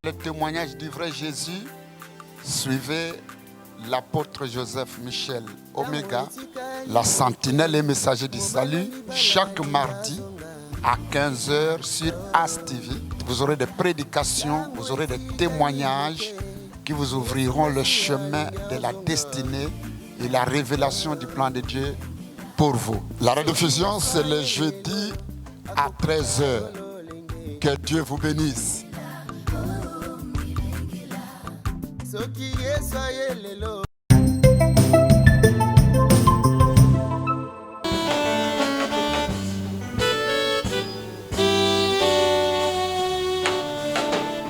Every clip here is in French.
Le témoignage du vrai Jésus, suivez l'apôtre Joseph Michel Omega, la sentinelle et messager du salut, chaque mardi à 15h sur ASTV. Vous aurez des prédications, vous aurez des témoignages qui vous ouvriront le chemin de la destinée et la révélation du plan de Dieu pour vous. La rediffusion, c'est le jeudi à 13h. Que Dieu vous bénisse.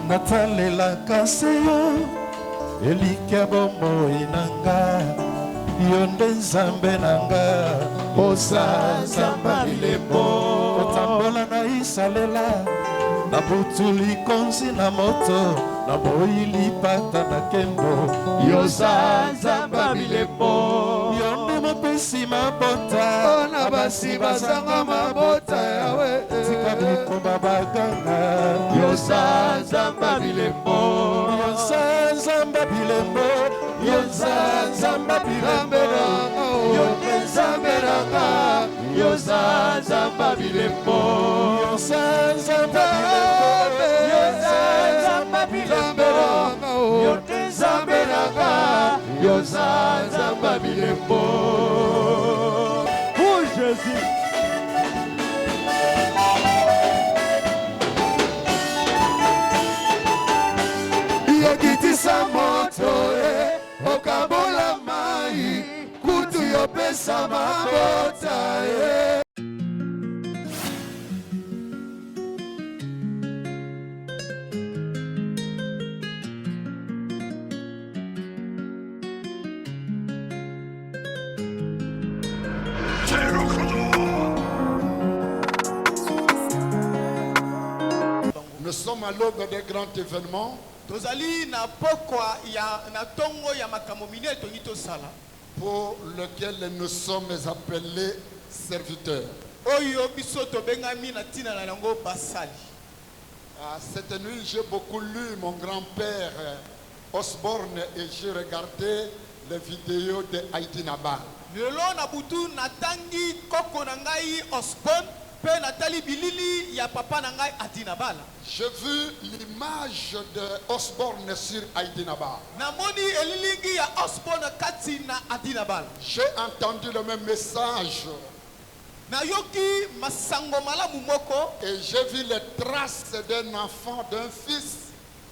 Natalela kaseyo elike bomoi nanga yonde nzambe nanga osazamba bilembo otambola na isalela na butuli konzi na moto na boili pata na kembo yosazamba bilembo yonde mopesi mabota na basi bazanga mabota yawe tika bikomba baganga yosazamba bilembo yosazamba bilembo yosazamba bilembo yosazamba bilembo yosazamba bilembo yosazamba bilembo yosazamba bilembo pour Jésus. Yokitisa moto okabola mai kutu yopesa mabota Nous sommes à l'aube des grands événements. Pour lequel nous sommes appelés serviteurs. Cette nuit, j'ai beaucoup lu mon grand-père Osborne et j'ai regardé les vidéos de Haïti Nabal. J'ai vu l'image de Osborne sur Haïti Nabal. J'ai entendu le même message. Et j'ai vu les traces d'un enfant, d'un fils,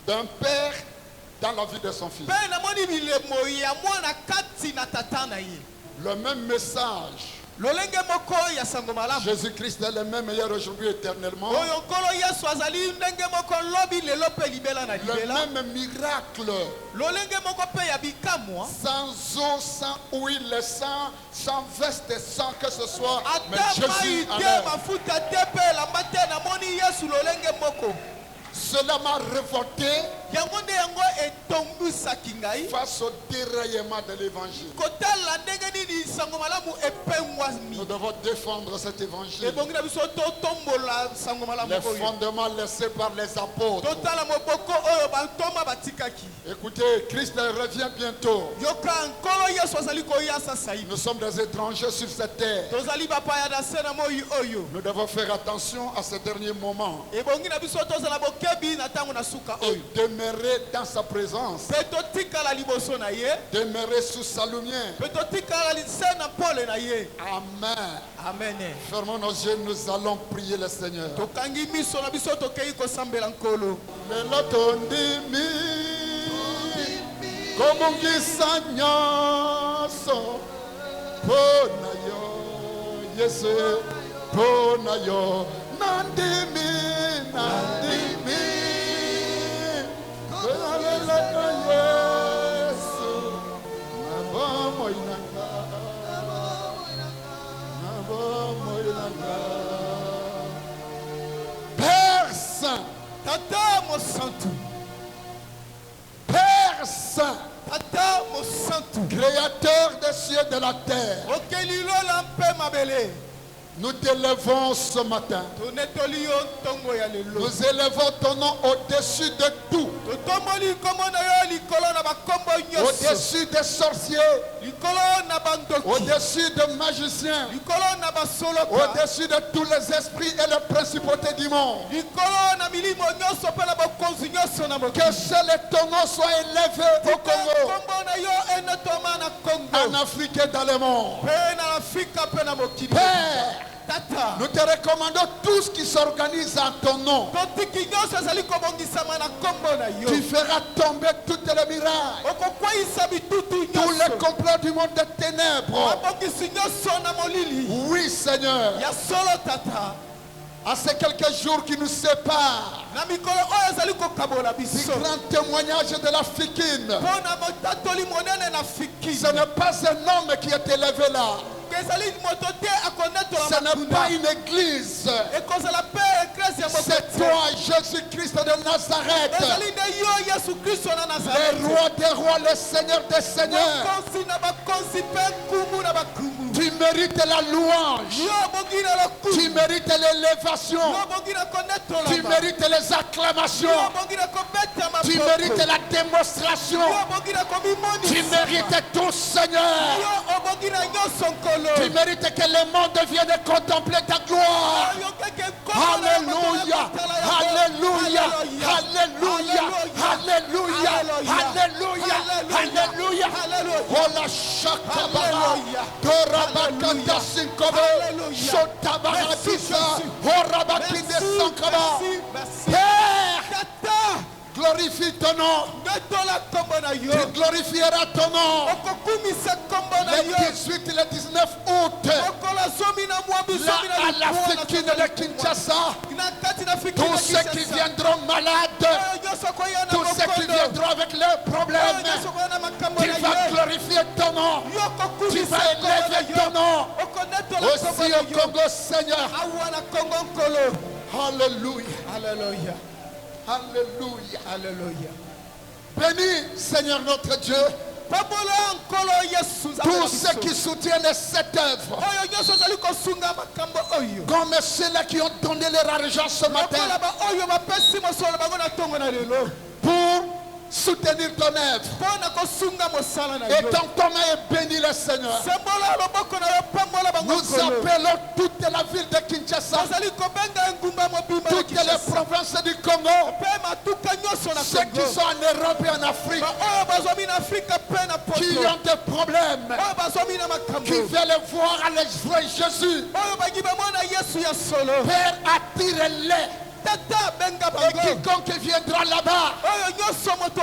d'un père dans la vie de son fils. Le même message. Jésus-Christ est le même hier, aujourd'hui, éternellement. Le même miracle. Sans eau, sans huile, sans veste, sans que ce soit. Mais Jésus cela m'a révolté face au déraillement de l'évangile. Nous devons défendre cet évangile. Les fondements laissés par les apôtres. Écoutez, Christ revient bientôt. Nous sommes des étrangers sur cette terre. Nous devons faire attention à ce dernier moment. Et demeurer dans sa présence. Demeurer sous sa lumière. Amen. Amen. Fermons nos yeux, nous allons prier le Seigneur. Père Saint, Père Saint, Créateur des cieux et de la terre, Nous t'élevons ce matin. Nous élevons ton nom au-dessus de tout. au-dessus des sorciers, au-dessus des magiciens, au-dessus de tous les esprits et les principautés du monde. Que seul ton nom soit élevé au Congo, en Afrique et dans le monde. Père, nous te recommandons tout ce qui s'organise en ton nom. Tu feras tomber toutes les miracles, tous les complots du monde de ténèbres. Oui, Seigneur. À ces quelques jours qui nous séparent du grand témoignage de l'Africaine, ce n'est pas un homme qui est élevé là. Ce n'est pas une église. C'est toi, Jésus-Christ de Nazareth, le roi des rois, le Seigneur des seigneurs. Tu mérites la louange, tu mérites l'élévation, tu mérites les acclamations, tu mérites la démonstration, tu mérites tout, Seigneur. Tu mérites que le monde vienne contempler ta gloire. Alléluia, alléluia, alléluia, alléluia, alléluia, alléluia. Oh la chakabara, Torabakanda Sinkobe, Shotabaratisa, Horabakinde Sankaba. Père, glorifie ton nom. Tu glorifieras ton nom. Le 18 et le 19 août, là à l'Afrique de Kinshasa, tous ceux qui viendront malades, tous ceux qui viendront avec leurs problèmes, tu vas glorifier ton nom. Tu vas élever ton nom. Aussi au Congo, Seigneur. Alléluia. Alléluia. Alléluia. Alléluia. Bénis, Seigneur notre Dieu, tous ceux qui soutiennent cette œuvre, comme ceux-là qui ont donné leur argent ce matin pour soutenir ton œuvre. Et ton main est béni, le Seigneur. Nous appelons toute la ville de Kinshasa, toutes les provinces du Congo, ceux qui sont en Europe et en Afrique, qui ont des problèmes, qui veulent voir le vrai Jésus. Père, attire-les. Et quiconque viendra là-bas,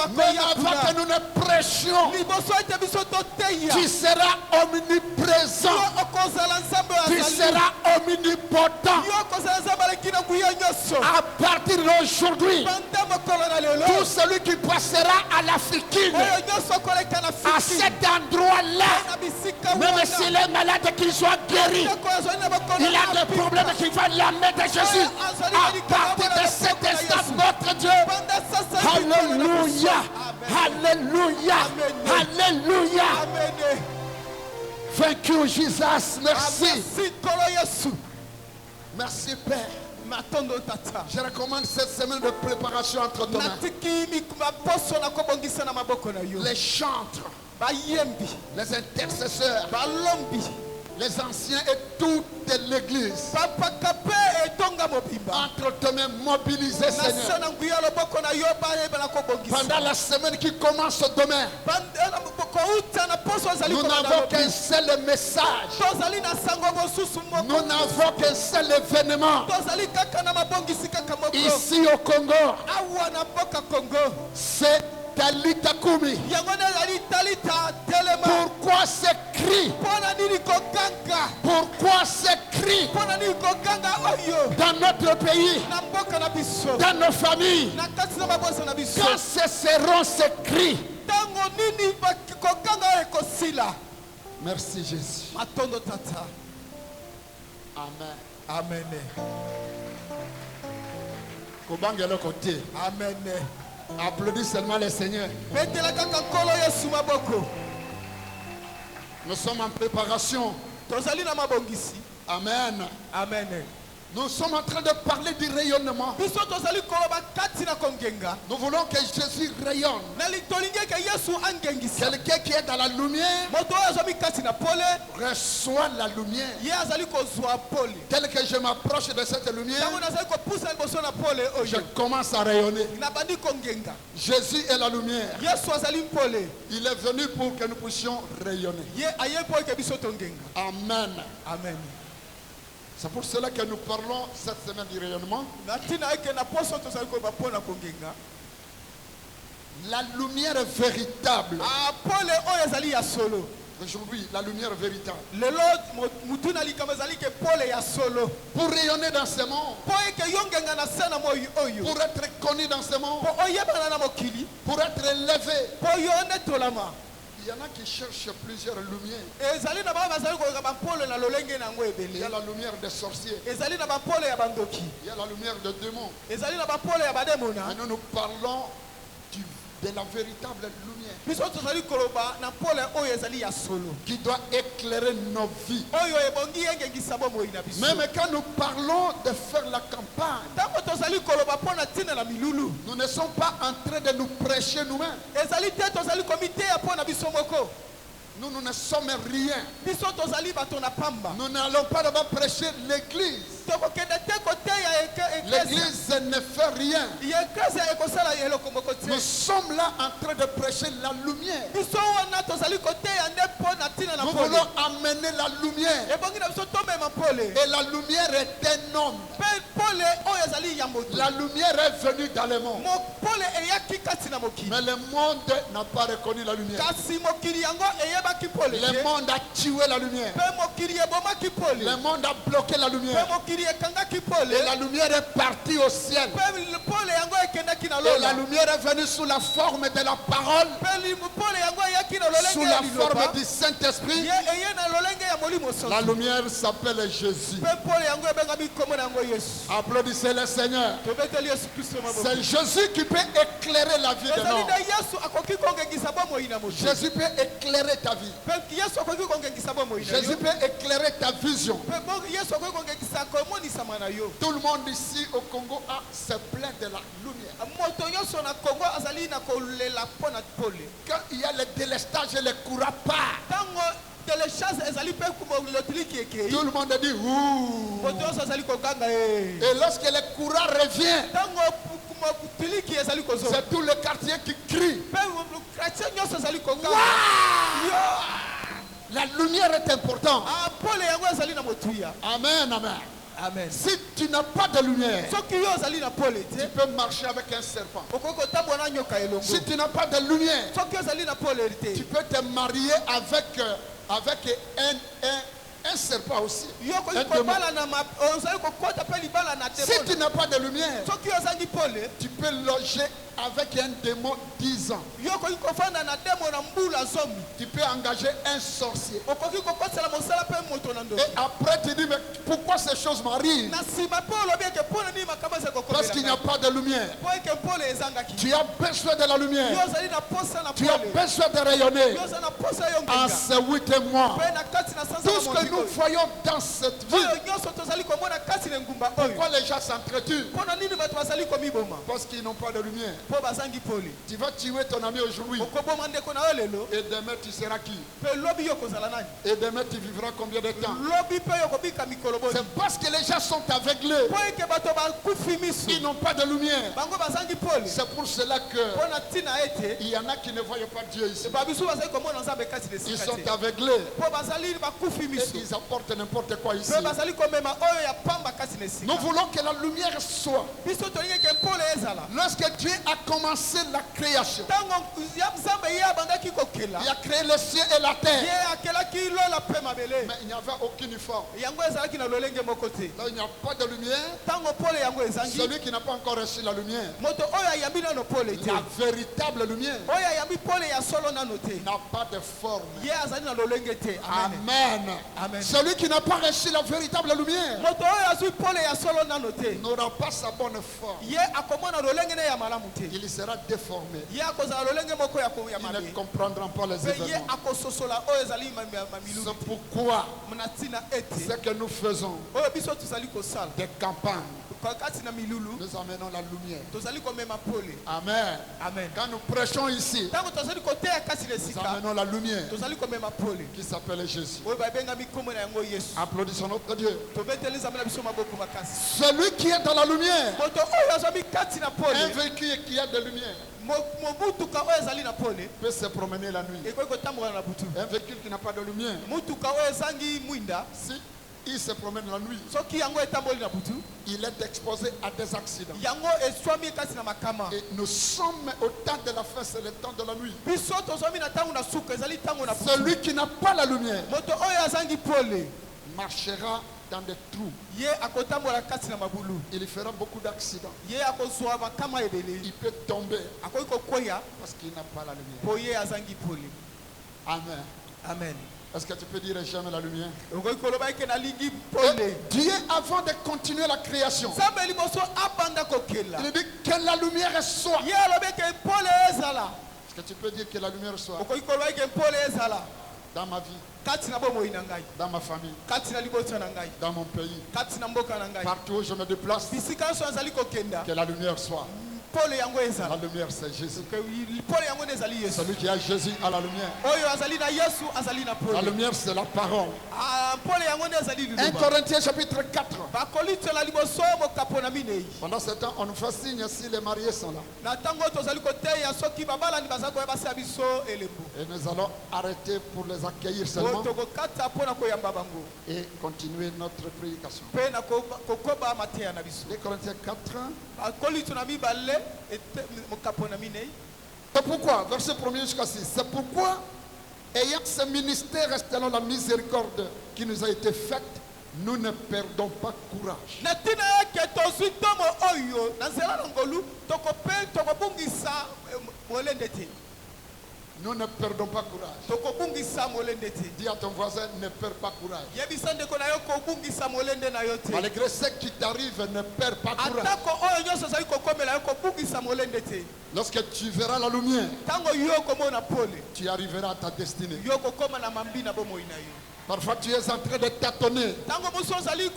mais avant que nous ne prêchions, tu seras omniprésent, tu seras omnipotent. À partir d'aujourd'hui, tout celui qui passera à l'Africaine, à cet endroit-là, même s'il est malade, qu'il soit guéri, il a des problèmes, qu'il va l'amener de Jésus. À partir de cet instant, notre Dieu, alléluia, alléluia, alléluia. Thank you, Jesus. Merci. Merci, Père. Je recommande cette semaine de préparation entre tes mains. Les chantres, les intercesseurs, les anciens et toute l'église, entre tes mains mobilisées, Seigneur. Pendant la semaine qui commence demain, nous n'avons qu'un seul message, nous n'avons qu'un seul événement ici au Congo. C'est Talita Kumi. Pourquoi ces cris? Pourquoi ces cris dans notre pays, dans nos familles? Quand cesseront ces cris? Merci Jésus. Amen. Amen. Amen. Applaudis seulement le Seigneur. Nous sommes en préparation. Amen. Amen. Nous sommes en train de parler du rayonnement. biso tozali koloba kati na kongenga Nous voulons que Jésus rayonne. tolingi ke yesu angengisa Quelqu'un qui est dans la lumière moto oyo azwami kati na pole reçoit la lumière. ye azali kozwa pole Tel que je m'approche de cette lumière, ntango nazali kopusa liboso na pole je oyo commence à rayonner. nabandi kongenga Jésus est la lumière. yesu azali pole Il est venu pour que nous puissions rayonner. ye aye mpo eke biso tongenga Amen. amen C'est pour cela que nous parlons cette semaine du rayonnement. na ntina eke na poso tozali koyeba mpo na kongenga La lumière véritable. pole oyo ezali ya solo Aujourd'hui, la lumière véritable. lelo mutu na likambo ezali ke pole ya solo Pour rayonner dans ce monde, mpo eke yongenga na se na moi oyo pour être connu dans ce monde, mpo oyebana na mokili pour être élevé. mpo yo netolama Il y en a qui cherchent plusieurs lumières. ezali na bango bazali koyoka bampole na lolenge nango Il y a ebele la lumière des sorciers. ezali na bampole ya bandoki Il y a la lumière des démons. ezali na bampole ya bademona Mais nous parlons de la véritable lumière biso tozali koloba na pole oyo ezali ya solo qui doit éclairer nos vies. oyo ebongi engengisa bomoi na biso Même quand nous parlons de faire la campagne, ntango tozali koloba mpo na ntina na milulu nous ne sommes pas en train de nous prêcher nous-mêmes. ezali te tozali komiteya mpo na biso moko Nous ne sommes rien. biso tozali bato na pamba Nous n'allons pas d'abord prêcher l'église. tokokende te koteya eklesi L'église ne fait rien. eklesi ekosala eloko moko te Nous sommes là en train de prêcher la lumière. biso wana tozali koteya nde mpo na ntina na Nous pole voulons amener la lumière. ebongi na biso tomema pole Et la lumière est un homme. mpe pole oyo ezali ya moto La lumière est venue dans le monde. pole eyaki kati na mokili Mais le monde n'a pas reconnu la lumière. kasi mokili yango eyebaki pole Le te monde a tué la lumière. mpe mokili ebomaki pole Le monde a bloqué la mpe lumière. mokili ekangaki pole Et la lumière est partie au ciel. mpe pole yango ekendaki na Et la lola lumière est venue sous la forme de la parole, mpe pole yango eyaki na sous lolenge la ya liloba forme du Saint-Esprit. eye na lolenge ya molimo La santu lumière s'appelle Jésus. mpe pole yango ebengami nkombo na yango yesu Applaudissez le Seigneur. tobeteli yesu kristo maboko C'est Jésus qui peut éclairer la vie de ezali l'homme. nde yesu akoki kongengisa bomoi na moto Jésus peut éclairer ta vie. mpe yesu akoki kongengisa bomoi na Jésus yo peut éclairer ta vision. mpe yesu akoki kongengisa komonisama na yo Tout le monde ici au Congo se plaint de la lumière. moto nyonso na kongo azali na kolela mpo na pole Quand il y a le délestage et le courant part, ntango telechase ezali mpe lotiliki ekei tout le monde dit ouh. moto nyonso azali kokanga e Et lorsque le courant revient, ntango tiliki ezali kozoa c'est tout le quartier qui crie. mpe chrétien nyonso azali kokanga La lumière est importante. pole yango ezali na motuya Amen, amen. amen Si tu n'as pas de lumière, soki yo ozali na pole tu te peux marcher avec un serpent. okoki kotambola na nyoka elongo Si tu n'as pas de lumière, soki ozali na pole te tu peux te marier avec un serpent aussi. yo okoki Un démon. kobala na ozali kokɔta mpe libala na Si demone tu n'as pas de lumière, soki ozangi pole tu peux loger avec un démon 10 ans. yo okoki kofanda na demo na mbula zomi Tu peux engager un sorcier. okoki kokɔtela mosala mpe moto na ndoki Et après, tu dis, mais pourquoi ces choses m'arrivent? na nsima mpe olobi eke mpona nini makambo eza Parce qu'il n'y a kokomela pas de lumière. mpo eke pole ezangaki Tu as besoin de la yo lumière. ozali na posa na Tu as pole besoin de rayonner. yo ozali na posa yo En ngenga ces 8 mois, mpe na kati na sanza tout ce que nous voyons dans cette vie, oyo nyonso tozali komona kati na engumba oyo pourquoi les gens s'entretuent? mpona nini bato bazali komiboma Parce qu'ils n'ont pas de lumière. mpo bazangi pole Tu vas tuer ton ami aujourd'hui. okoboma ndeko na yo lelo Et demain, tu seras qui? mpe lobi yo kozala nani Et demain, tu vivras combien de temps? lobi mpe yo kobika mikolo boni C'est parce que les gens sont aveuglés. mpo eke bato bakufi miso Ils n'ont pas de lumière. bango bazangi pole C'est pour cela que mpo na ntina ete il y en a qui ne voient pas Dieu ici. babisu bazali komona nzambe kati na Ils esika sont te aveuglés. mpo bazali bakufi Et miso ils apportent n'importe quoi ici. mpe bazali komema oyo ya pamba kati na esika Nous voulons que la lumière soit. biso tolingi eke pole ezala Lorsque Dieu a commencé la création, ntango ya nzambe ye abandaki kokela il a créé le ciel et la ye terre. akelaki lola mpe mabele Mais il n'y avait aucune forme. yango ezalaki na lolenge moko te Là, il n'y a pas de lumière. ntango pole yango ezangi Celui qui n'a pas encore reçu la lumière, moto oyo ayambi nano pole te la véritable lumière, oyo ayambi pole ya solo nano te n'a pas de forme. ye azali na lolenge te amen Amen. Amen. Celui qui n'a pas reçu la véritable lumière moto oyo azwi pole ya solo nano te n'aura pas sa bonne forme. ye akomona lolenge ne ya malamu te Il sera déformé. ye akozala lolenge moko ya Ils mabe ne comprendront pas les pe ye événements. akososola oyo ezali mamilu C'est pourquoi na ntina ete ce que nous faisons, oyo biso tozali kosala des campagnes, kati na milulu nous amenons la lumière. tozali komema pole. Amen. Amen. Quand nous prêchons ici, ntango tozali koteya kati na nous esika amenons la lumière tozali komema pole qui s'appelle Jésus. oyo babengami nkombo na yango yesu Applaudissons notre Dieu. tobeteli nzambe na biso maboko makasi Celui qui est dans la lumière, moto oyo azwami kati na un pole véhicule qui a de lumière, mobutuka oyo ezali na pole peut se promener la nuit. ekoki kotambola na butu Un véhicule qui n'a pas de lumière, mutuka oyo ezangi mwinda si il se promène la nuit, soki yango etamboli na butu il est exposé à des accidents. yango eswami kati na makama Et nous sommes au temps de la fin, c'est le temps de la nuit. biso tozwami na ntango na suka ezali ntango na butu Celui qui n'a pas la lumière moto oyo azangi pole marchera dans des trous. ye akotambola kati na mabulu Il fera beaucoup d'accidents. ye akozwa makama ebele Il peut tomber akoki kokweya parce qu'il n'a pas la lumière. po ye azangi pole. Amen. Amen. Est-ce que tu peux dire jamais la lumière? okoki koloba eke nalingi Et pole Dieu, avant de continuer la création, nzambe liboso abanda kokela il dit que la lumière soit. ye alobi eke pole ezala Est-ce que tu peux dire que la lumière soit okoki koloba eke pole ezala dans ma vie, kati na bomoi na ngai dans ma famille, kati na libota na ngai dans mon pays, kati na mboka na ngai partout où je me déplace, bisika nyonso nazali kokenda que la lumière soit. pole yango La ezala lumière, c'est Jésus. pole yango nde ezali yesu Celui qui a Jésus a la lumière. oyo azali na yesu azali na La pole lumière, c'est la parole. pole yango nde ezali 1 liloba Corinthiens chapitre 4. bakolitela liboso mokapo na minei Pendant ce temps, on nous fait signe si les mariés sont là. na ntango tozali koteya soki babalani baza koyeba se ya biso elembo Et nous allons arrêter pour les accueillir oyo seulement tokokata mpo na koyamba bango et continuer notre prédication. mpe na kokoba mateya na biso 2 Corinthiens 4. bakolito na mibale mokapo na minei. C'est pourquoi, verset 1er jusqu'à 6, c'est pourquoi, ayant ce ministère selon la miséricorde qui nous a été faite, nous ne perdons pas courage. na ntina yake tozwi ntomo oyo na nzela na ngolu tokobungisa molende te Nous ne perdons pas courage. tokobungisa molende te Dis à ton voisin, ne perds pas courage. yebisa ndeko na yo kobungisa molende na yo te Malgré ce qui t'arrive, ne perds pas courage. atako oyo nyonso ezali kokomela yo kobungisa molende te Lorsque tu verras la lumière, ntango yo komona pole tu arriveras à ta destinée. yo kokóma na mambi na bomoi na yo Parfois, tu es en train de tâtonner ntango mosu ozali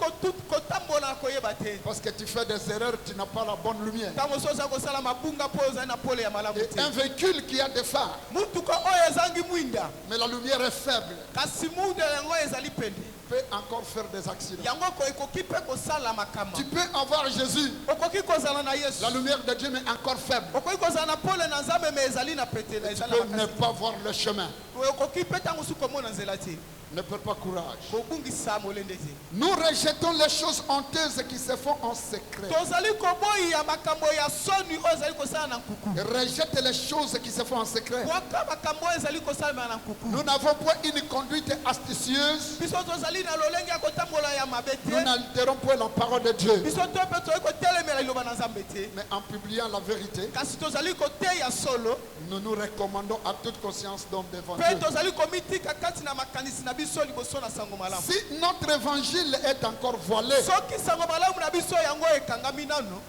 kotambola na koyeba te parce que tu fais des erreurs, tu n'as pas la bonne lumière. ntango mosu ozali kosala mabunga mpo ozali na pole ya malamu Et te un véhicule qui a des phares, mutuka oyo ezangi mwinda mais la lumière est faible, kasi muda yango ezali pende peut encore faire des accidents. yango ekoki mpe kosala makama Tu peux avoir Jésus, okoki kozala na yesu la lumière de Dieu, mais encore faible. okoki kozala na pole na nzambe me ezali na pete Tu ezali peux na ne makasi pas voir le chemin. okoki mpe ntango mosu komona nzela te Ne perds pas courage. kobungisa molende te Nous rejetons les choses honteuses qui se font en secret. tozali koboya makambo ya soni oyo ezali kosala na nkuku Rejette les choses qui se font en secret. kwaka makambo oyo ezali kosalemela na nkuku Nous n'avons pas une conduite astucieuse. biso tozali na lolenge ya kotambola ya mabe Nous te n'altérons pas la parole de Dieu. biso to mpe tozali kotelemela liloba na nzambe te Mais en publiant la vérité, kasi tozali koteya solo nous nous recommandons à toute conscience d'homme devant mpe Dieu. tozali komitika kati na makanisi na biso liboso na sango malamu Si notre évangile est encore voilé, soki sango malamu na biso yango ekangami nano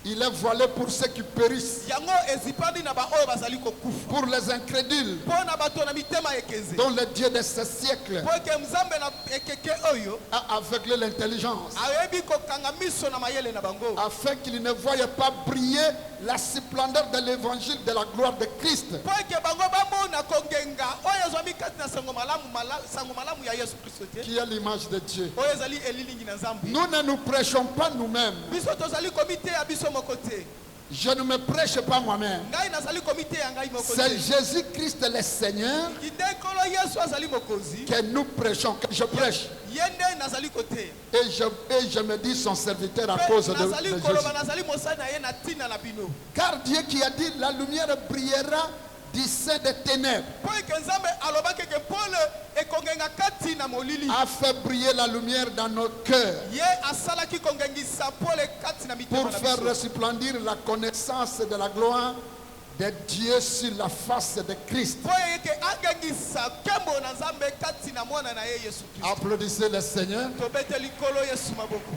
il est voilé pour ceux qui périssent, yango ezipandi na baoyo bazali kokufa pour les incrédules, mpo na bato na mitema ekeze dont le Dieu de ce siècle mpo eke nzambe na ekeke oyo a aveuglé l'intelligence, ayebi kokanga miso na mayele na bango afin qu'ils ne voient pas briller la splendeur de l'évangile de la gloire de Christ, mpo eke bango bamona kongenga oyo ezwami kati na sango malamu ya yesu kristo te qui est l'image de Dieu. oyo ezali elilingi na nzambe Nous ne nous prêchons pas nous-mêmes. biso tozali komiteya biso moko te Je ne me prêche pas moi-même. ngai nazali komiteya ngai moko C'est te Jésus-Christ le Seigneur kindekolo yesu azali mokonzi que nous prêchons, que je prêche. ye nde nazali koteya Et je me dis son serviteur à cause mpe de nazali Jésus. koloba nazali mosali na ye na ntina na bino Car Dieu qui a dit la lumière brillera du sein des ténèbres mpo eke nzambe alobaki eke pole ekongenga kati na molili a fait briller la lumière dans nos cœurs ye asalaki kongengisa pole kati na mitema pour na faire biso resplendir la connaissance de la gloire de Dieu sur la face de Christ. mpo eke angengisa nkembo na nzambe kati na mwana na ye yesu kristo Applaudissez le Seigneur. tobete likolo yesu maboko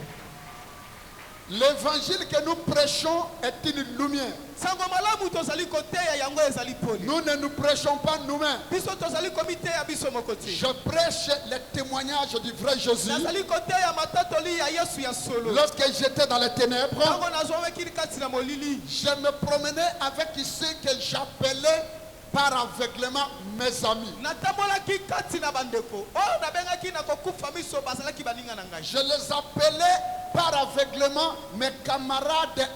L'évangile que nous prêchons est une lumière. sango malamu tozali koteya yango ezali poli. Nous ne nous prêchons pas nous-mêmes. Biso tozali komiteya biso mokoti. Je prêche les témoignages du vrai Jésus. Nazali koteya matatoli ya Yesu ya solo. Lorsque j'étais dans les ténèbres, Tango nazoweki kati na molili. je me promenais avec ceux que j'appelais par aveuglement mes amis. Natambolaki kati na bandeko. Oh nabengaki na kokufa miso bazalaki baninga na ngai. Je les appelais par aveuglement mes camarades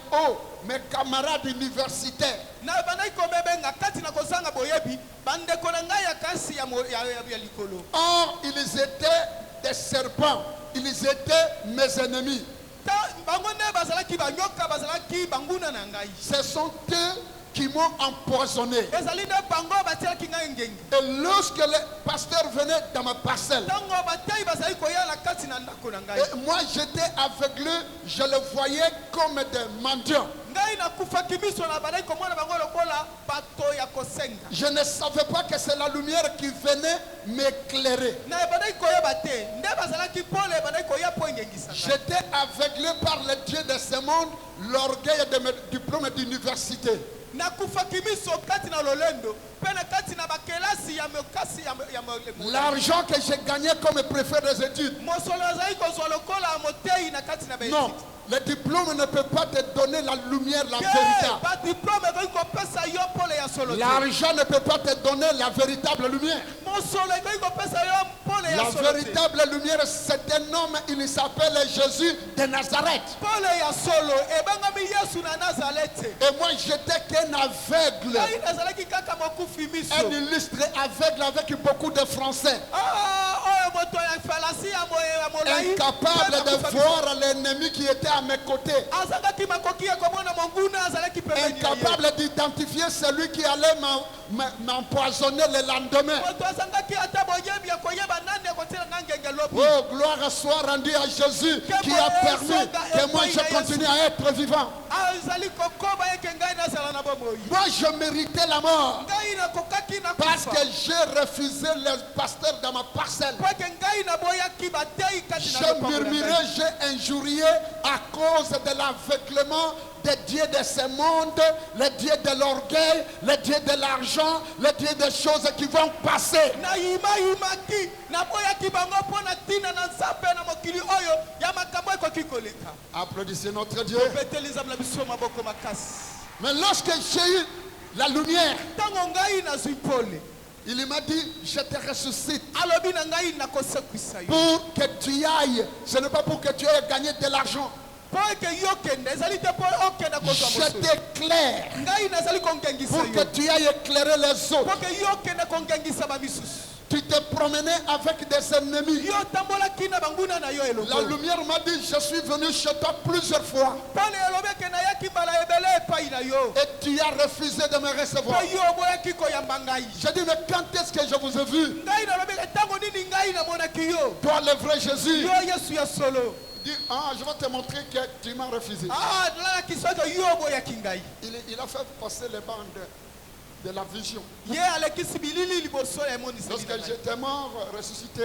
mes camarades universitaires. Na banai kobebenga kati na kozanga boyebi bandeko na ngai ya kasi ya likolo. Or, ils étaient des serpents. Ils étaient mes ennemis. Bango ne bazalaki banyoka bazalaki banguna na ngai. Ce sont eux qui m'ont empoisonné. Ezali na bango batiaki ngai ngengi. Et lorsque le pasteur venait dans ma parcelle, Tango batai bazali koyala kati na ndako na ngai. et moi j'étais aveuglé, je le voyais comme des mendiants. Ngai na kufaki miso na banai komona bango lokola bato ya kosenga. Je ne savais pas que c'est la lumière qui venait m'éclairer. Na banai koyeba te. Nde bazalaki pole banai koya po ngengisa. J'étais aveuglé par le Dieu de ce monde, l'orgueil de mes diplômes d'université. Na kufaki miso kati na lolendo. Pena kati na bakelasi ya mokasi ya L'argent que j'ai gagné comme préfet des études. mosolo azali kozwa lokola motei na kati na baétude. Non, le diplôme ne peut pas te donner la lumière, la vérité. Ba diplôme ekoki kopesa yo pole ya solo te. L'argent ne peut pas te donner la véritable lumière. Mosolo ekoki kopesa yo pole ya La solo te. véritable lumière, c'est un homme, il s'appelle Jésus de Nazareth. Pole ya solo ebangami Yesu na Nazareth. Et moi, j'étais qu'un aveugle, Ngai nazalaki kaka mokufi miso. un illustre aveugle avec beaucoup de Français. Oyo moto ya falasi ya molai. Incapable de voir l'ennemi qui était à mes côtés. Azangaki makoki ya komona monguna azalaki pembeni na ye. Incapable d'identifier celui qui allait m'empoisonner le lendemain. Moto azangaki ata boyebi ya koyeba nani akotina ngangenge lobi. Oh, gloire soit rendue à Jésus qui a permis que moi je continue à être vivant. Azali kokoba yeke ngai nazala na bomoi. Moi je méritais la mort Ngai na kokaki na parce kufa. que j'ai refusé le pasteur dans ma parcelle. Po ke ngai na boyaki batei kati na J'ai lopango na murmuré, ngai. j'ai injurié à cause de l'aveuglement des dieux de ce monde, le dieu de l'orgueil, le dieu de l'argent, le dieu des choses qui vont passer. Na yimaki na boyaki bango mpo na ntina na nzambe na mokili oyo ya makambo ekoki koleka. Applaudissez notre Dieu. Beteli nzambe na biso maboko makasi. Mais lorsque j'ai eu la lumière, Ntango ngai nazwi pole il m'a dit, je te ressuscite alobi na ngai nakosekwisa yo pour que tu y ailles. Ce n'est pas pour que tu aies gagné de l'argent. mpo eke yo okende ezali te mpo okenda kozwa Je mosolo. t'éclaire Ngai nazali kongengisa pour yo que tu ailles éclairer les autres. mpo ke yo okende kongengisa bamisusu. Tu te promenais avec des ennemis. Yo tambolaki na banguna na yo La elongo. lumière m'a dit, je suis venu chez toi plusieurs fois Pole elobi eke nayaki mbala ebele epai na yo. et tu as refusé de me Mpo recevoir. yo oboyaki koyamba ngai. J'ai dit, mais quand est-ce que je vous ai vu? Ngai nalobi eke ntango nini ngai namonaki yo. Toi, le vrai Jésus. Yo Yesu ya solo. Il dit, ah, je vais te montrer que tu m'as refusé. Nalalaki soki yo oboyaki ngai. Il a fait passer les bandes de la vision. Ye alekisi bilili liboso ya emoniseli Lorsque na ngai. j'étais mort, ressuscité,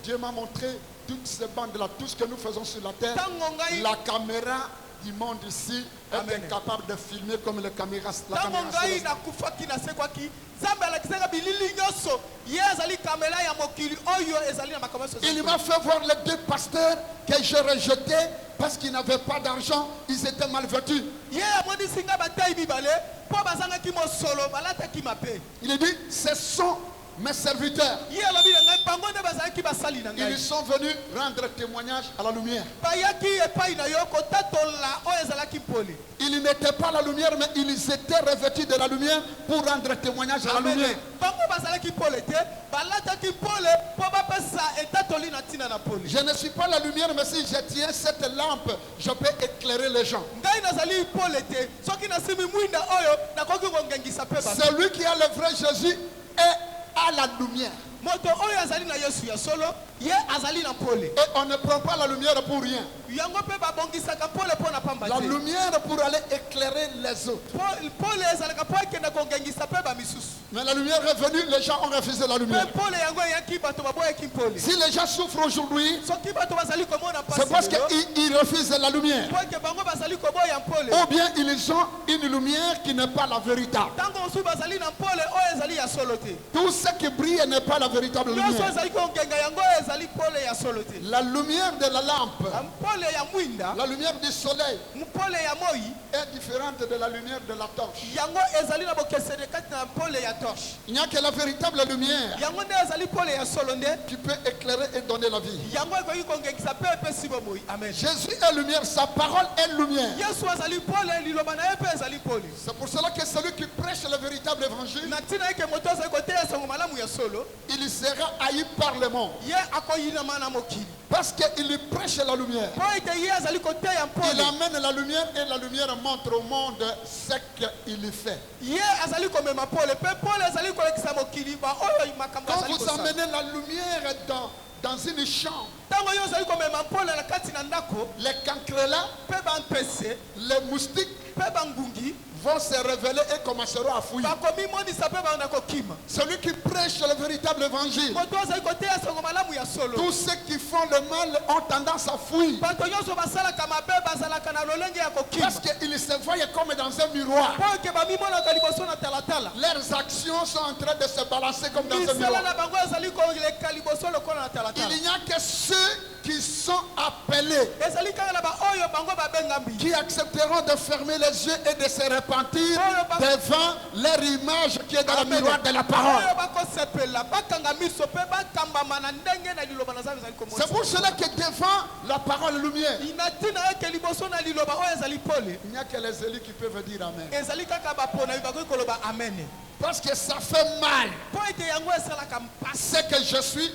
Dieu m'a montré toutes ces bandes-là, tout ce que nous faisons sur la terre. Ntango ngai La caméra du monde ici est Amen. incapable de filmer comme les caméras. La ntango caméra ngai céleste. nakufaki nasekwaki nzambe alakisaka bilili nyonso ye azali kamera ya mokili oyo ezali na makambo nyonso. Il m'a fait voir les deux pasteurs que j'ai rejetés parce qu'ils n'avaient pas d'argent, ils étaient mal vêtus. ye amonisi ngai batai mibale mpo bazangaki mosolo balataki mabe. Il dit, ce sont mes serviteurs. Ye alobi na ngai bango nde bazalaki basali na ngai. Ils sont venus rendre témoignage à la lumière. bayaki epai na yo kotatola oyo ezalaki mpole. Ils n'étaient pas la lumière, mais ils étaient revêtus de la lumière pour rendre témoignage à la Amen. lumière. bango bazalaki mpole te balataki mpole mpo bapesa etatoli na ntina na pole. Je ne suis pas la lumière, mais si je tiens cette lampe, je peux éclairer les gens. ngai nazali mpole te soki nasimi mwinda oyo nakoki kongengisa mpe bato. Celui qui a le vrai Jésus est a la lumière. moto oyo azali na Yesu ya solo ye azali na pole. Et on ne prend pas la lumière pour rien. Yango pe babongisaka pole pona pamba La te. lumière pour aller éclairer les autres. Pole ezalaka po ekenda kongengisa pe ba misusu. Mais la lumière est venue, les gens ont refusé la lumière. Pe pole yango yaki bato baboyaki pole. Si les gens souffrent aujourd'hui, Soki bato bazali komona pasi. c'est parce qu'ils refusent la lumière. Po ke bango bazali koboya pole. Ou bien ils ont une lumière qui n'est pas la véritable. Tango osu bazali na pole oyo ezali ya solo te. Tout ce qui brille n'est pas la véritable Nyonso lumière. ezali kongenga yango ezali pole ya solo te. La lumière de la lampe, Pole ya mwinda, la lumière du soleil pole ya moi est différente de la lumière de la torche. yango ezali na bokesede kati na pole ya torche. Il n'y a que la véritable lumière Yango nde ezali pole ya solo nde qui peut éclairer et donner la vie. yango ekoki kongengisa pe epesi bomoi. Amen. Jésus est lumière, sa parole est lumière. Yesu azali pole liloba na ye pe ezali pole. C'est pour cela que celui qui prêche le véritable évangile, Na ntina eke moto azali koteya sango malamu ya solo il sera haï par le monde. ye akoyinama na mokili Parce qu'il prêche la lumière. po ete ye azali koteya Il pole. amène la lumière et la lumière montre au monde ce qu'il fait. Ye azali komema pole pe pole ezali kolekisa mokili ba oyo makambo Quand azali vous kosala. amenez la lumière dans une chambre, Ntango yo ozali komema pole na kati na ndako les cancrelats, pe bampese les moustiques pe bangungi vont se révéler et commenceront à fouiller. bakomimonisa pe banda kokima. Celui qui prêche le véritable évangile, Moto azali koteya sango malamu ya solo. tous ceux qui font le mal ont tendance à fouiller. Bato nyonso basalaka mabe bazalaka na lolenge ya kokima. Parce qu'ils se voient comme dans un miroir. Po eke bamimonaka liboso na talatala. Leurs actions sont en train de se balancer comme dans un Misala miroir. na bango ezali koleka liboso lokola na talatala. Il n'y a que ceux qui sont appelés, Ezali kaka na ba oyo bango babengambi. qui accepteront de fermer les yeux et de se repentir devant leur image qui est dans le miroir de la parole. Oyo bakosepela bakanga miso pe bakambama na ndenge na liloba na Nzambe ezali komona. C'est pour cela que devant la parole lumière, Inatina eke liboso na liloba oyo ezali pole. il n'y a que les élus qui peuvent dire Amen. Ezali kaka bapona bakoki koloba amen. Parce que ça fait mal. Po ete yango esalaka mpasi. Ce que je suis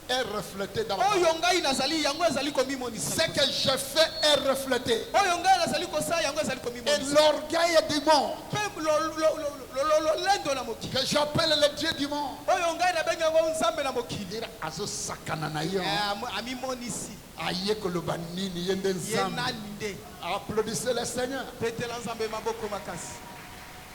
est reflété dans la Oyo parole. ngai nazali yango ezali komimonisa. Ce que je fais est reflété. Oyo ngai nazali kosala yango ezali Et komimonisa. l'orgueil du monde, Pe lolendo na mokili. que j'appelle le Dieu du monde, Oyo ngai nabengi yango nzambe na mokili. dire azo sakana na yo. Amimonisi Aye koloba nini yende ye nzambe. nani nde. Applaudissez le Seigneur. Petela nzambe maboko makasi.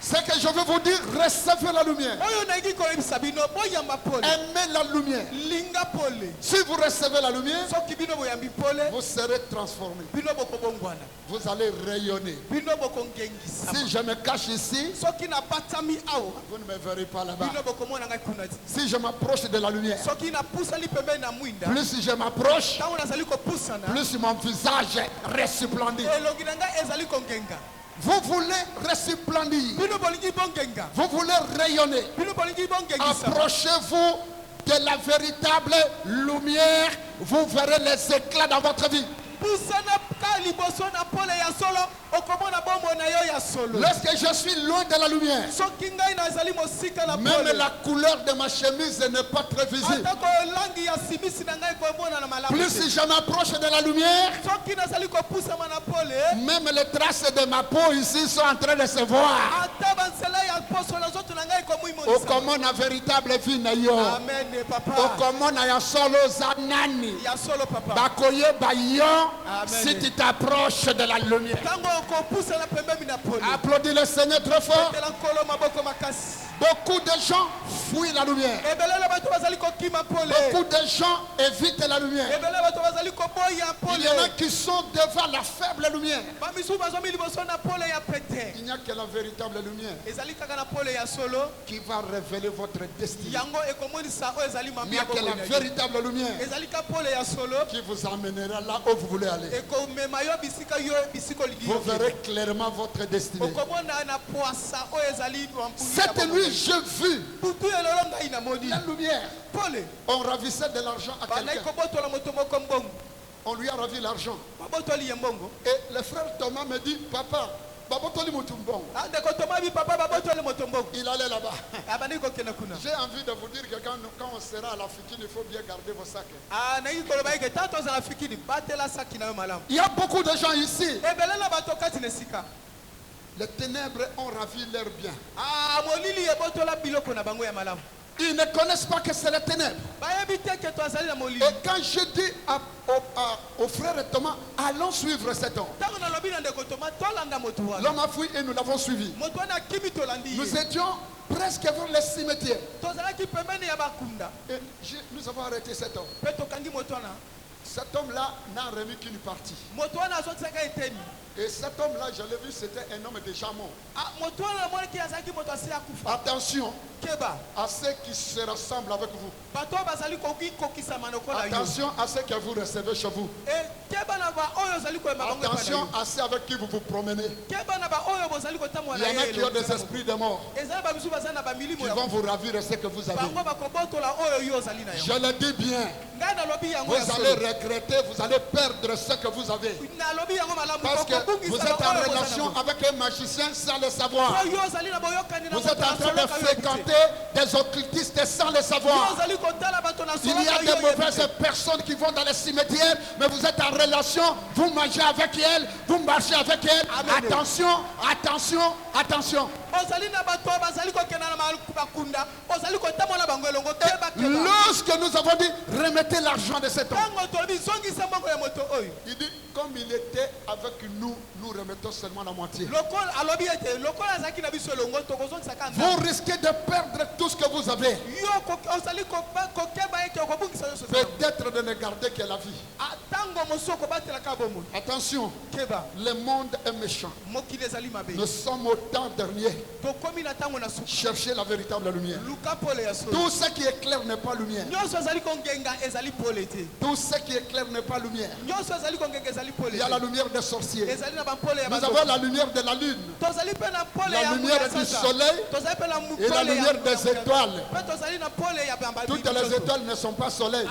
Ce que je veux vous dire, recevez la lumière. Oyo nalingi koyebisa bino boyamba pole. Aimez la lumière. Linga pole. Si vous recevez la lumière, Soki bino boyambi pole, vous serez transformés. bino bokobongwana. Vous allez rayonner. Bino bokongengisa. Si je me cache ici, Soki na batami awa, vous ne me verrez pas là-bas. bino bokomona ngai kuna ti. Si je m'approche de la lumière, Soki na pusali pembeni na mwinda, plus je m'approche, ntango nazali kopusana, plus mon visage resplendit. elongi na ngai ezali kongenga. Vous voulez resplendir. Bino bolingi bongenga. Vous voulez rayonner. Bino bolingi bongengisa. Approchez-vous de la véritable lumière. Vous verrez les éclats dans votre vie. Pusana ka liboso na pole ya solo, okomona bombo na yo ya solo. Lorsque je suis loin de la lumière, Soki ngai nazali mosika na même pole. la couleur de ma chemise n'est pas très visible. Atako langi ya simisi na ngai komona na malamu. Plus je m'approche de la lumière, Soki nazali kopusama na pole, même les traces de ma peau ici sont en train de se voir. ata bansela ya poso na zoto na ngai komuimonisa. Okomona véritable vie na yo. Amen papa. Okomona ya solo za nani. Ya solo papa. Bakoyeba yo Amen. si tu t'approches de la lumière. Tango kopusana pembeni na pole. Applaudis le Seigneur très fort. Tela nkolo maboko makasi. Beaucoup de gens fuient la lumière. Ebelele bato bazali kokima pole. Beaucoup de gens évitent la lumière. Ebelele bato bazali koboya pole. Il y en a qui sont devant la faible lumière. Bamisu bazomi liboso na pole ya pete. Il n'y a que la véritable lumière Ezali kaka na pole ya solo. qui va révéler votre destinée. Yango ekomonisa oyo ezali Il mabe n'y ya a que la bokonya yo. véritable lumière Ezali ka pole ya solo. qui vous amènera là où vous voulez aller. Ekomema yo bisika yo bisiko ligi Vous yo. verrez clairement votre destinée. Okomona na poasa oyo ezali mampuni. Cette nuit, j'ai vu Putu elolo ngai na moni. la lumière. Pole. On ravissait de l'argent à Bana quelqu'un. ikobotola moto moko mbongo. On lui a ravi l'argent. Babotoli ye mbongo. Et le frère Thomas me dit, papa, babotoli mutumbon. Ande ko toma bi papa babotoli moto mbongo. Il allait là-bas. Abani ko kena kuna. J'ai envie de vous dire que quand on sera à la Fikine, il faut bien garder vos sacs. Ah na iko loba ike tato za fikini batela saki na yo malamu. Il y a beaucoup de gens ici. Ebelela bato kati nesika. Les ténèbres ont ravi leur bien. Ah molili ebotola biloko na bango ya malamu. Ils ne connaissent pas que c'est les ténèbres. bayebi te ke tozali na Et molili quand je dis au frère Thomas, allons suivre cet homme. ntango nalobi na ndeko toma tolanda moto wana L'homme a fui et nous l'avons suivi. moto wana akimi tolandi Nous ye étions presque vers les cimetières. tozalaki pembeni ya bakunda Et nous avons arrêté cet homme. mpe tokangi moto wana Cet homme-là n'a remis qu'une partie. moto wana azotisaka eteni Et cet homme-là, je l'ai vu, c'était un homme déjà mort. moto wana namonaki azalaki moto asi akufa Attention keba à ceux qui se ressemblent avec vous. bato oyo bazali kokokisama lokola yo Attention à ceux que vous recevez chez vous. keba na baoyo ozali koyemba bango epai na Attention yo à ceux avec qui vous vous promenez. keba na baoyo bozali Il kotambola y en na a ye qui ont des esprits de mort ezali bamisu bazali na bamilimo qui ya vont vous ravir ce que vous avez. bango bakobotola oyo yo ozali na Je yango le dis bien. ngai nalobi yango Vous ya allez solo regretter, vous allez perdre ce que vous avez. nalobi yango malamu Parce que vous kokobungisa êtes en baoyo relation avec un magicien sans le savoir. yo ozali na boyokani na Vous êtes moto en na train solo de kayo fréquenter des occultistes sans le yo savoir. ozali kotala bato na solo Il y a kayo des yebi mauvaises personnes qui vont dans les cimetières, mais vous êtes en relation, vous mangez avec elles, vous marchez avec elles. Amen. Attention, attention, attention. ozali na bato bazali kokenda na bakunda ozali kotambola bango elongo keba keba Lorsque nous avons dit remettez l'argent de cet homme, ntango tolobi zongisa mbongo ya moto oyo il dit comme il était avec nous, nous remettons seulement la moitié. lokola alobi ete lokola azalaki na biso elongo tokozongisaka Vous risquez de perdre tout ce que vous avez. yo ozali kokeba ete okobungisa nyonso Peut-être de ne garder que la vie. ntango mosu okobatelaka bomoi Attention, keba le monde est méchant. mokili ezali mabe Nous sommes au temps dernier. tokomi na ntango na suka Cherchez la véritable lumière. luka pole ya solo Tout ce qui est clair n'est pas lumière. nyonso ezali kongenga ezali pole te Tout ce qui est clair n'est pas lumière. nyonso ezali kongenga ezali pole Il y a la te lumière des sorciers. ezali na bampole ya Nous bato avons la lumière de la lune, tozali mpe na pole la ya lumière du soleil tozali mpe na et la lumière des étoiles. mpe tozali na pole ya Toutes les étoiles ne sont pas soleil.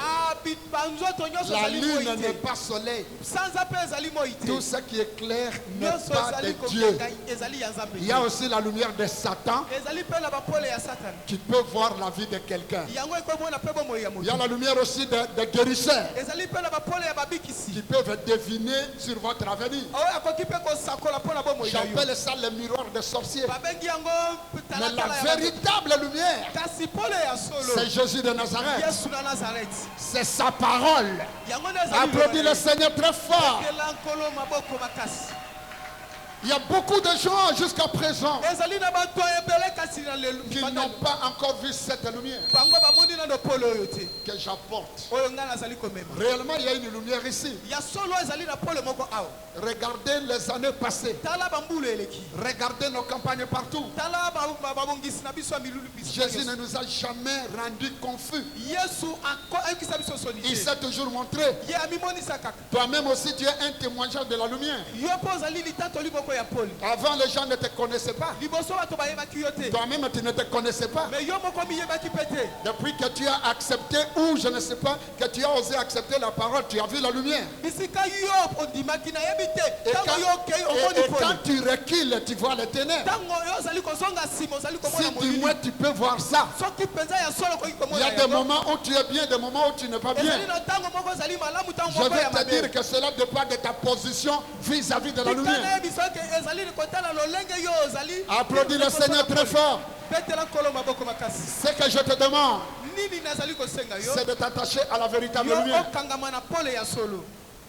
banzoto nyonso La ezali moi lune n'est te pas soleil. sanza mpe ezali moi te Tout ce qui est clair n'est nyonso pas de ezali Dieu. kokenga ezali ya nzambe Il y a aussi la lumière de Satan ezali mpe na bapole ya satana qui peut voir la vie de quelqu'un. yango ekomona mpe bomoi ya Il y a moto la lumière aussi des guérisseurs ezali mpe na bapole ya babikisi qui peuvent deviner sur votre avenir. oyo akoki mpe kosakola mpo na bomoi na yo J'appelle ça le miroir des sorciers. babengi yango Mais la talatala ya bato. véritable lumière, kasi pole ya solo c'est Jésus de Nazareth. yesu na nazareti C'est sa parole. yango nde ezali Applaudis le Seigneur très fort. kela nkolo maboko makasi Il y a beaucoup de gens jusqu'à présent ezali na bato ebele kasi na qui n'ont pas encore vu cette lumière bango bamoni nano pole oyo te que j'apporte. oyo ngai nazali komema Réellement, il y a une lumière ici. ya solo ezali na pole moko awa Regardez les années passées. tala bambulu eleki Regardez nos campagnes partout. tala babongisi na biso ya milulu biso Jésus ne nous a jamais rendu confus. yesu ayokisa biso soni Il te s'est toujours montré. ye amimonisa kaka Toi-même aussi, tu es un témoignage de la lumière. yo mpo ozali litatoli moko ya pole Avant, les gens ne te connaissaient pas. liboso bato bayebaki yo te Toi-même, tu ne te connaissais pas. me yo moko miyebaki mpe te Depuis que tu as accepté, ou je ne sais pas, que tu as osé accepter la parole, tu as vu la lumière. bisika yo ondimaki nayebi te Et ntango yo okei et omoni quand pole tu recules, tu vois les ténèbres. ntango yo ozali kozonga nsima ozali komona Si du molili moins tu peux voir ça. soki mpenza ya solo okoki Il y komona a des yango moments où tu es bien, des moments où tu n'es pas bien. ezali na ntango moko ozali malamu ntango Je moko vais ya te dire mabe que cela dépend de ta position vis-à-vis de la tika lumière. nayebi soki ezali kotala lolenge yo ozali Applaudis le Seigneur très fort. betela nkolo maboko makasi Ce que je te demande, nini nazali kosenga yo c'est de t'attacher à la véritable yo lumière. okangama na pole ya solo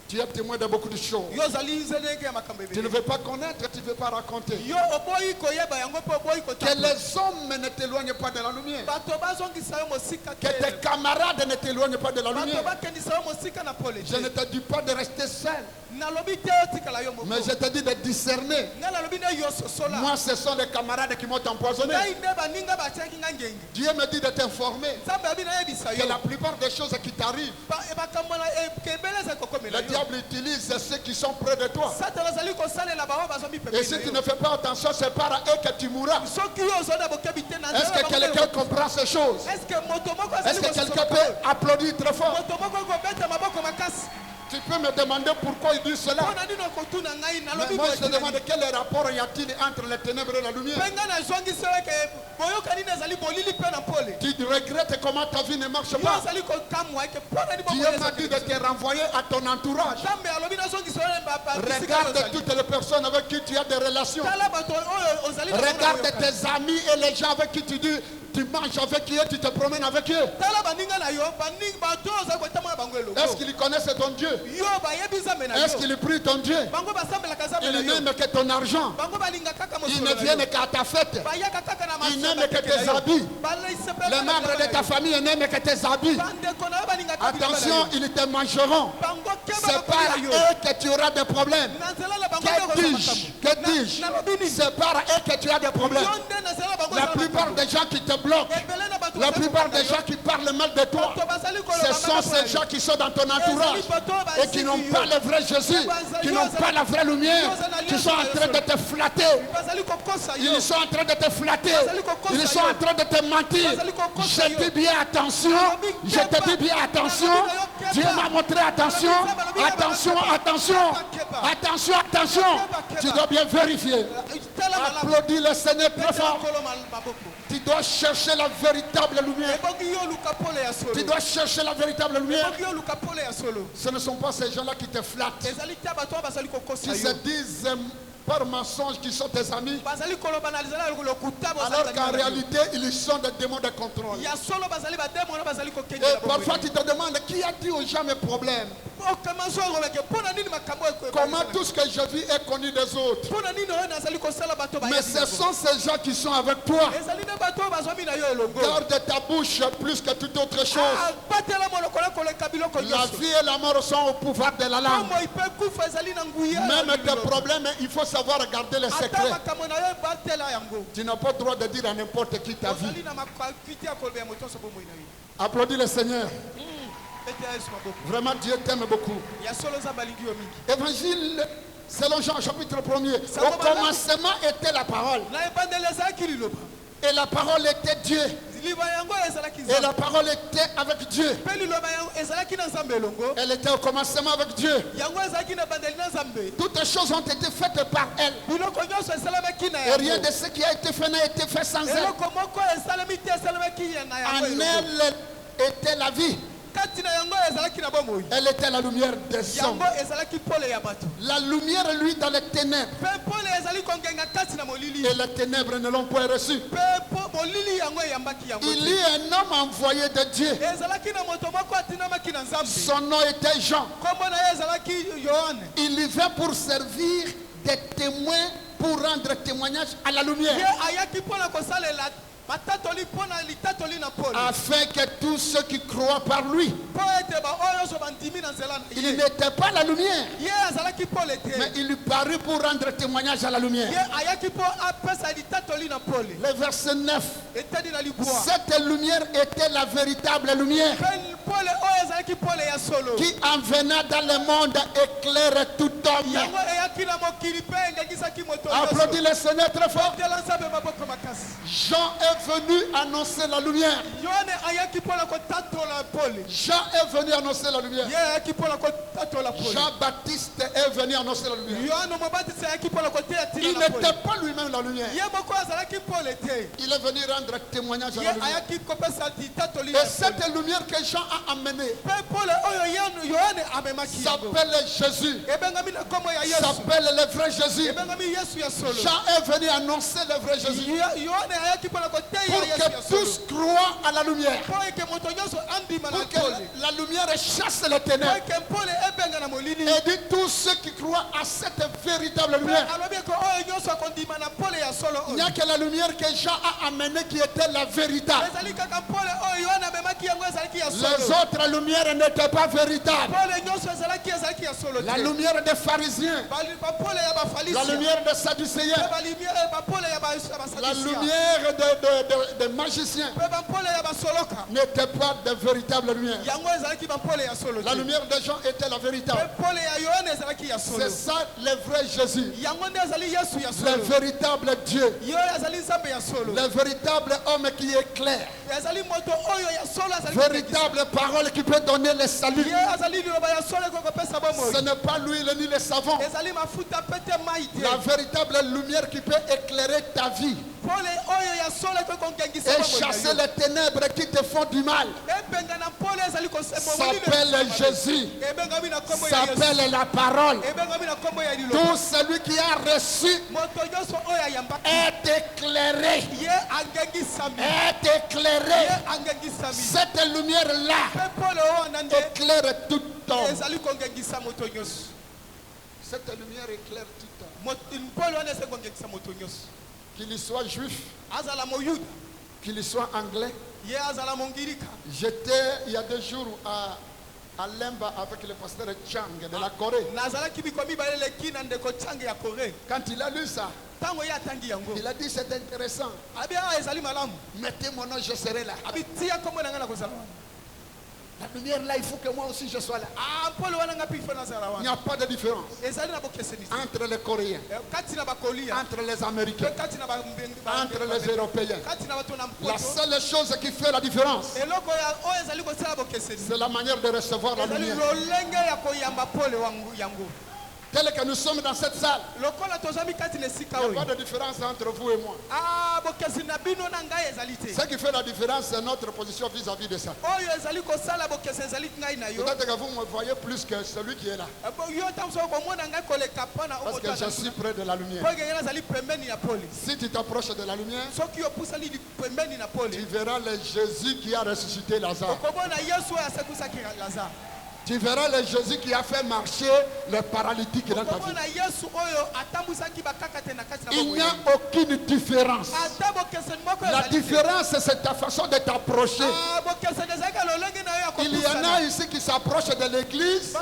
Tu es témoin de beaucoup de choses. yo ozali nzenege ya makambo Tu ne ebele veux pas connaître, tu ne veux pas raconter. yo oboyi koyeba yango mpe oboyi Que kotala les hommes ne t'éloignent pas de la lumière. bato bazongisa yo mosika Que tes te camarades ne t'éloignent pas de la bato lumière. bakendisa yo mosika na pole Je ne te te dis pas de rester seul, nalobi te otikala yo moko mais je te dis de discerner. ngai nalobi nde yo sosola Moi, ce sont les camarades qui m'ont empoisonné. ngai nde baninga batiaki nga ngengi Dieu me dit de t'informer nzambe abi nayebisa que yo la plupart des choses qui t'arrivent, makambo na ebele ezali kokomela le yo diable utilise ceux qui sont près de toi. satana azali kosalela bango bazombi Et si tu ne fais pas attention, c'est par eux que tu mourras. soki yo ozali na bokebi te na Est-ce que quelqu'un comprend ces choses? est-ce que moto moko Est-ce azali que quelqu'un peut applaudir très fort? moto moko ekobeta maboko makasi Tu peux me demander pourquoi il dit cela. mpona nini okotuna ngai Mais nalobi moi, je te boye demande quel rapport y a-t-il entre les ténèbres et la lumière? mpe ngai nazwangisi eke boyoka nini ezali bolili mpe na pole Tu regrettes comment ta vie ne marche yo pas. ozali kokamwa eke mpona nini Dieu m'a dit de te renvoyer à ton entourage. nzambe alobi nazongisi oyo Regarde toutes les personnes avec qui tu as des relations. tala bato oyo ozali na bango na Regarde boyokani. tes amis et les gens avec qui tu dis tu manges avec eux, tu te promènes avec eux. tala baninga na yo baninga bato oza kwetama bango elongo Est-ce qu'ils connaissent ton Dieu? yo bayebi nzambe na yo Est-ce qu'ils prient ton Dieu? bango basambelaka nzambe na Ils yo n'aiment que ton argent. bango balinga kaka Ils mosolo ne na viennent yo qu'à ta fête. bayaka kaka na Ils masolo n'aiment que tes habits. Les membres de ta famille n'aiment que tes habits. bandeko na yo balinga kaka Attention, ils te mangeront. bango C'est keba par bakolia yo eux que tu auras des problèmes. na nzela na bango Que dis-je? Que dis-je? C'est par eux que tu as des problèmes. yo nde na nzela bango La plupart des gens qui te bloquent, ebele na bato la plupart des gens qui parlent mal de toi, ce sont ces gens qui sont dans ton entourage et qui n'ont pas le vrai Jésus, qui n'ont pas la vraie lumière, qui sont en train de te flatter. bazali kokosa yo Ils sont en train de te flatter. Ils sont en train de te mentir. Je te dis bien attention. Je te dis bien attention. Dieu m'a montré attention. Attention, attention. Attention, attention. Tu dois bien vérifier. tala malamu Applaudis le Seigneur très fort. kolo maboko Tu dois chercher la véritable lumière. ebongi yo luka pole ya solo Tu dois chercher la véritable lumière. ebongi yo luka pole ya solo Ce ne sont pas ces gens-là qui te flattent, ezali tia bato oyo bazali kokosa qui se yo disent par mensonge qu'ils sont tes amis, bazali koloba na lizala lokuta alors qu'en réalité, ils sont des démons de contrôle. ya solo bazali bademo wana bazali Et kokendela parfois, tu te demandes qui a dit aux gens mes problèmes. okamaso olobeke mpona nini makambo Comment tout ce que je vis est connu des autres. mpona nini oyo nazali kosala bato Mais ce sont ces gens qui sont avec toi. ezali nde bato oyo bazwami na yo elongo Garde ta bouche plus que toute autre chose. batela monoko na koleka biloko La nyonso vie et la mort sont au pouvoir de la langue. moi mpe kufa ezali na nguya Même tes problèmes, il faut savoir garder les ata secrets. makambo na yo batela yango Tu n'as pas le droit de dire à n'importe qui ta vie. ozali na makwiti ya koloba ya moto nyonso bomoi na yo Applaudis le Seigneur. ete ya yesu maboko Vraiment, Dieu t'aime beaucoup. ya solo eza balingi yo mingi Évangile selon Jean, chapitre 1er. Au commencement était la parole. na ebandeli ezalaki liloba Et la parole était Dieu. liloba yango ezalaki Et nzambe la parole était avec Dieu. mpe liloba yango ezalaki na nzambe elongo Elle était au commencement avec Dieu. yango ezalaki na ebandeli na nzambe Toutes les choses ont été faites par elle. biloko nyonso esalamaki na Et rien yango de ce qui a été fait n'a été fait sans elle. eloko moko esalami te esalamaki na yango En elongo elle était la vie. kati na yango ezalaki na bomoi Elle était la lumière des hommes. yango ezalaki pole ya bato La lumière, lui, dans les ténèbres. mpe pole ezali kongenga kati na molili Et les ténèbres ne l'ont point reçu. mpe molili yango eyambaki yango Il y a un homme envoyé de Dieu. ezalaki na moto moko atinamaki na nzambe Son nom était Jean. kombo na ye ezalaki yohane Il y vint pour servir des témoins pour rendre témoignage à la lumière. ye ayaki mpona kosalela matatoli mpona litatoli na pole Afin que tous ceux qui croient par lui, mpo ete baoyo nyonso bandimi na nzela na il ye n'était pas la lumière, ye azalaki pole mais te il lui parut pour rendre témoignage à la lumière. ye ayaki mpo apesa litatoli na pole Le verset 9. eteni na libwa Cette lumière était la véritable lumière mpe pole oyo ezalaki pole ya solo qui en venant dans le monde éclaire tout homme. yango eyaki na mokili mpe engengisaki moto Applaudis le Seigneur très fort. tela nzambe maboko makasi Jean est venu annoncer la lumière. yohane ayaki mpona kotatola pole Jean est venu annoncer la lumière. ye ayaki mpona kotatola pole Jean-Baptiste est venu annoncer la lumière. yohane mobatisi ayaki mpona koteya Il ntina na pole n'était pas lui-même la lumière. ye moko azalaki pole te Il est venu rendre témoignage à ye la lumière. ayaki kopesa litatoli Et ya pole cette lumière que Jean a amenée mpe pole oyo yohane amemaki yango s'appelle Jésus. ebengami na nkombo ya yesu S'appelle le vrai Jésus. ebengami yesu ya solo Jean est venu annoncer le vrai Jésus. yohane ayaki mpona koteya Pour yesu ya que solo tous croient à la lumière. mpo eke moto nyonso andima na Pour que pole la lumière chasse les mpo ténèbres. eke pole ebenga na molili Et dit tous ceux qui croient à cette véritable mpe lumière. alobi eke oyo nyonso akondima na pole ya solo Il n'y oyo a que la lumière que Jean a amenée qui était la véritable. ezali kaka pole oyo yohane amemaki yango ezalaki ya Les solo autres lumières n'étaient pas véritables. pole nyonso ezalaki ya solo La te lumière des pharisiens, bapole ya la bafalisia lumière des sadducéens, bapole ya la basadisia lumière des magiciens mpe bapole ya basoloka n'était pas de véritable lumière. yango ezalaki bapole ya solo La te lumière des gens était la véritable. mpe pole ya yohane ezalaki ya solo C'est ça le vrai Jésus, yango nde ezali yesu ya le solo véritable Dieu, yo azali nzambe ya solo le véritable homme qui éclaire, ezali moto oyo ya solo azali véritable parole qui peut donner le salut. ye azali liloba ya solo ekokopesa bomoi Ce n'est pas l'huile ni le savon. ezali mafuta mpe te mai te La véritable lumière qui peut éclairer ta vie pole oyo ya solo ekokongengisa et chasser les ténèbres qui te font du mal. ebenga na pole s'appelle Jésus, s'appelle la parole. Tout celui qui a reçu est éclairé. Est éclairé. Cette lumière-là éclaire tout homme. Cette lumière éclaire tout homme. Qu'il soit juif, qu'il soit anglais. J'étais il y a 2 jours à Lemba avec le pasteur Chang de la Corée. Quand il a lu ça, il a dit c'est intéressant. Mettez mon nom, je serai là. La lumière là, il faut que moi aussi je sois là. Il n'y a pas de différence entre les Coréens, entre les Américains, entre les Européens. La seule chose qui fait la différence, c'est la manière de recevoir la lumière. Tel que nous sommes dans cette salle, il n'y a pas de différence entre vous et moi. Ce qui fait la différence, c'est notre position vis-à-vis de ça. Peut-être que vous me voyez plus que celui qui est là. Parce que je suis près de la lumière. Si tu t'approches de la lumière, tu verras le Jésus qui a ressuscité Lazare. Tu verras le Jésus qui a fait marcher les paralytiques dans ta vie. Il n'y a aucune différence. La différence, c'est ta façon de t'approcher. Il y en a ici qui s'approchent de l'église.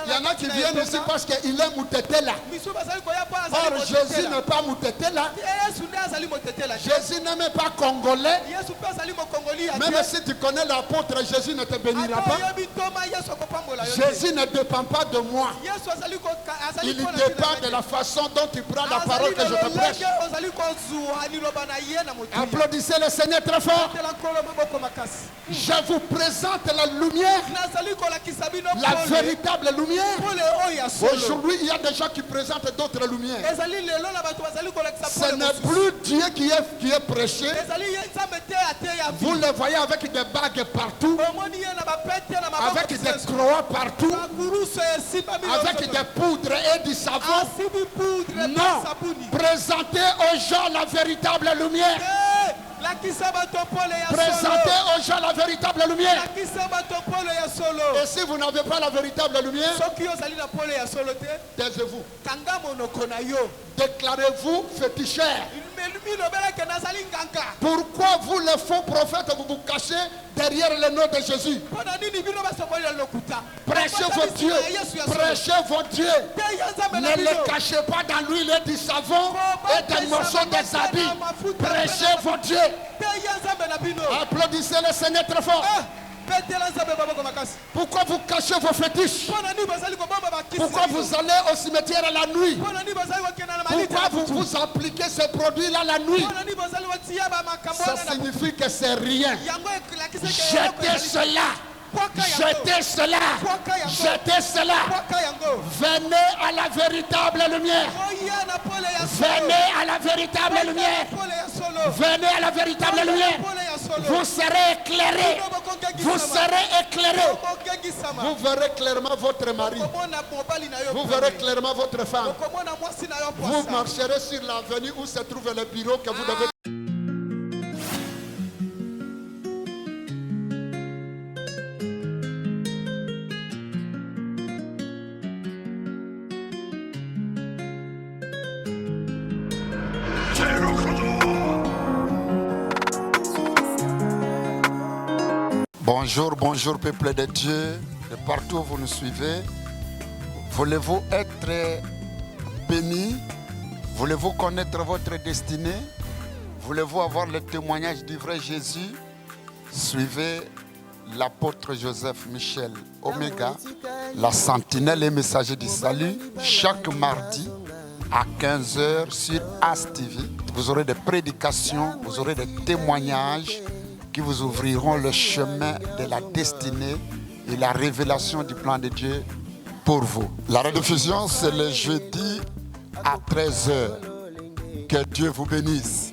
Il y en a qui viennent ici parce qu'il est Moutetela. Or, Jésus n'est pas Moutetela. Jésus n'est même pas congolais. Même si tu connais l'apôtre, Jésus ne te bénira pas. Jésus ne dépend pas de moi. Il dépend de la façon dont tu prends la parole que je te prêche. Applaudissez le Seigneur très fort. Je vous présente la lumière, la véritable lumière. Aujourd'hui, il y a des gens qui présentent d'autres lumières. Ce n'est plus Dieu qui est prêché. Vous le voyez avec des bagues partout, avec des croix partout, avec des poudres et du savon. Non, présentez aux gens la véritable lumière. Présentez aux gens la véritable lumière. Et si vous n'avez pas la véritable lumière, taisez-vous. Déclarez-vous féticheur. Pourquoi vous, les faux prophètes, vous vous cachez derrière le nom de Jésus? Prêchez vos dieux. Prêchez vos dieux. Ne les cachez pas dans l'huile et du savon et des morceaux des habits. Prêchez vos dieux. Applaudissez le Seigneur très fort. Pourquoi vous cachez vos fétiches? Pourquoi vous allez au cimetière la nuit? Pourquoi vous vous appliquez ces produits-là la nuit? Ça signifie que c'est rien. Jetez cela. Jetez cela. Jetez cela. Venez à la véritable lumière. Venez à la véritable lumière. Venez à la véritable lumière. Vous serez éclairés. Vous serez éclairés. Vous verrez clairement votre mari. Vous verrez clairement votre femme. Vous marcherez sur l'avenue où se trouve le bureau que vous devez. Bonjour, bonjour peuple de Dieu, de partout où vous nous suivez. Voulez-vous être béni? Voulez-vous connaître votre destinée? Voulez-vous avoir le témoignage du vrai Jésus? Suivez l'apôtre Joseph Michel Omega, la sentinelle et messager du salut, chaque mardi à 15h sur ASTV. Vous aurez des prédications, vous aurez des témoignages qui vous ouvriront le chemin de la destinée et la révélation du plan de Dieu pour vous. La rediffusion, c'est le jeudi à 13h. Que Dieu vous bénisse.